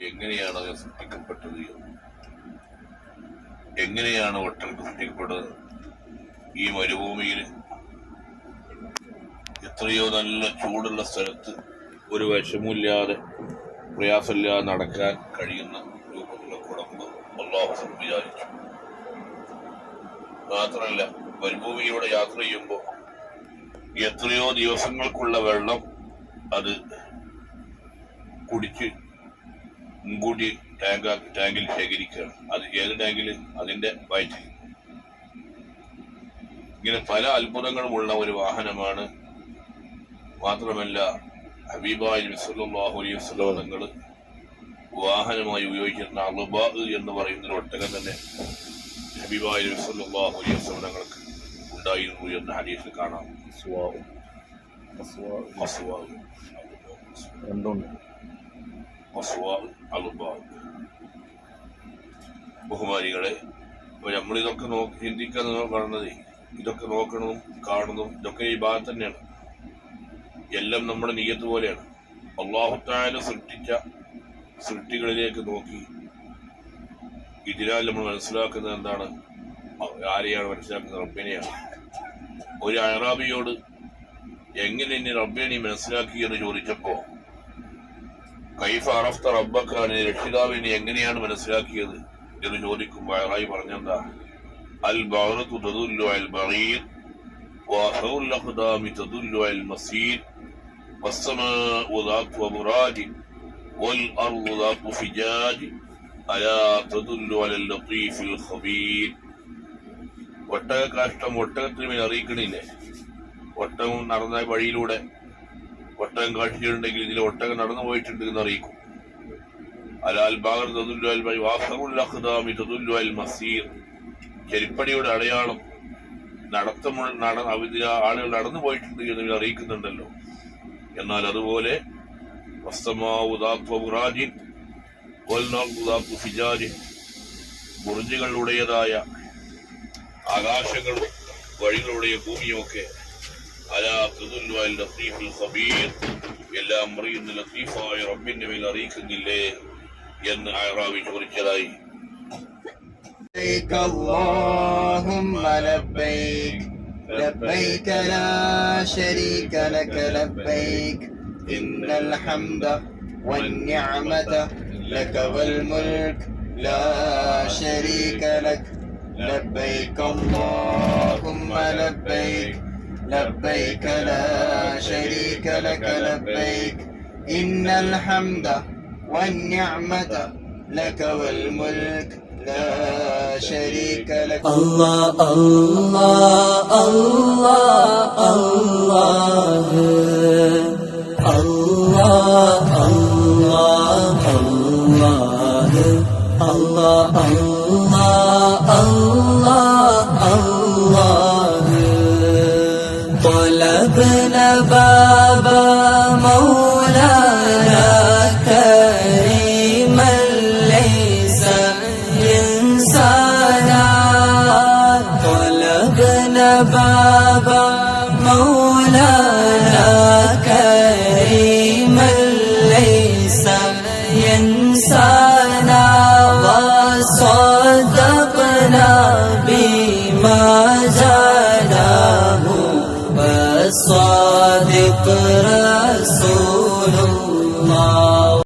എങ്ങനെയാണ് അത് സൃഷ്ടിക്കപ്പെട്ടത്, എങ്ങനെയാണ് ഒട്ടകം സൃഷ്ടിക്കപ്പെട്ടത്? ഈ മരുഭൂമിയിൽ എത്രയോ നല്ല ചൂടുള്ള സ്ഥലത്ത് ഒരു വിഷമില്ലാതെ പ്രയാസമില്ലാതെ നടക്കാൻ കഴിയുന്ന രൂപത്തിലുള്ള കുളമ്പ് അല്ലാഹു സംവിധാനിച്ചു. മാത്രമല്ല, മരുഭൂമിയിലൂടെ യാത്ര ചെയ്യുമ്പോൾ എത്രയോ ദിവസങ്ങൾക്കുള്ള വെള്ളം അത് കുടിച്ച് മുൻകൂട്ടി ടാങ്കിൽ ശേഖരിക്കുകയാണ്. അത് ഏത് ടാങ്കിൽ? അതിന്റെ വയറ്റിൽ. ഇങ്ങനെ പല അത്ഭുതങ്ങളുമുള്ള ഒരു വാഹനമാണ്. മാത്രമല്ല, ഹബീബായ നബി സല്ലല്ലാഹു അലൈഹി വസല്ലം തങ്ങൾ വാഹനമായി ഉപയോഗിച്ചിരുന്ന അളുബാ എന്ന് പറയുന്ന ഒട്ടകം തന്നെ ഹബീബായ നബി സല്ലല്ലാഹു അലൈഹി വസല്ലം തങ്ങൾക്ക് ഉണ്ടായിരുന്നു എന്ന ഹദീസിൽ കാണാം. ബഹുമാനികളെ, അപ്പൊ നമ്മളിതൊക്കെ ചിന്തിക്കാന്ന് പറഞ്ഞത്, ഇതൊക്കെ നോക്കണതും കാണുന്നതും ഇതൊക്കെ ഈ ഭാഗത്ത് തന്നെയാണ്. എല്ലാം നമ്മുടെ നിയ്യത്ത് പോലെയാണ്. അല്ലാഹു തആല സൃഷ്ടിച്ച സൃഷ്ടികളിലേക്ക് നോക്കി ഇതിനാൽ നമ്മൾ മനസ്സിലാക്കുന്നത് എന്താണ്? ആരെയാണ് മനസ്സിലാക്കുന്നത്? റബ്ബിനെയാണ്. ഒരു അഅറാബിയോട് എങ്ങനെ ഇനി റബ്ബിനെ നീ മനസ്സിലാക്കി എന്ന് ചോദിച്ചപ്പോ, കൈഫ അറഫ്ത റബ്ബക, രക്ഷിതാവിനെ എങ്ങനെയാണ് മനസ്സിലാക്കിയത് എന്ന് ചോദിക്കുമ്പോൾ അഅറാബി പറഞ്ഞെന്താ? അൽ ബഅറതു തദുല്ലു അൽ ബഗീർ വഅഖറുൽ അഖ്ദാമി തദുല്ലു അൽ മസീർ വസ്സമാഉ ദാതു അബ്റാജ് വൽ അർളു ദാതു ഫിജാജ് അലാ തദുല്ലു അലൽ ലത്തീഫിൽ ഖബീർ. ഒട്ടക കാഷ്ടം ഒട്ടകത്തിന് മേൽ അറിയിക്കണില്ലേ? ഒട്ടകം നടന്ന വഴിയിലൂടെ ഒട്ടകം കാഴ്ചയുണ്ടെങ്കിൽ ഇതിൽ ഒട്ടകം നടന്നു പോയിട്ടുണ്ട് എന്ന് അറിയിക്കും. അലാൽ ബാഗർ തദുല്ലു അൽ ബൈ വഅഖറുൽ അഖ്ദാമി തദുല്ലു അൽ മസീർ. ചെരിപ്പടിയുടെ അടയാളം ആളുകൾ നടന്നു പോയിട്ടുണ്ട് എന്ന് അറിയിക്കുന്നുണ്ടല്ലോ. എന്നാൽ അതുപോലെ ബുർജുകളുടേതായ ആകാശങ്ങളും വഴികളുடைய ഭൂമിയുമൊക്കെ അലാ തദുല്ലു അൽ ലത്തീഫുൽ ഖബീർ, എല്ലാം അറിയുന്ന ലത്തീഫായ റബ്ബിന്റെ മേൽ അറിയിക്കുന്നില്ലേ എന്ന് അഅറാബി ചോദിച്ചതായി. لبيك اللهم لبيك لبيك لا شريك لك لبيك إن الحمد والنعمة لك والملك لا شريك لك لبيك اللهم لبيك لبيك لا شريك لك لبيك إن الحمد والنعمة لك والملك لا شريك لك. الله الله الله الله الله الله الله الله الله طلبنا بابا مولانا كريما ليس إنسانا طلبنا بابا مولانا كريما ليس ينسانا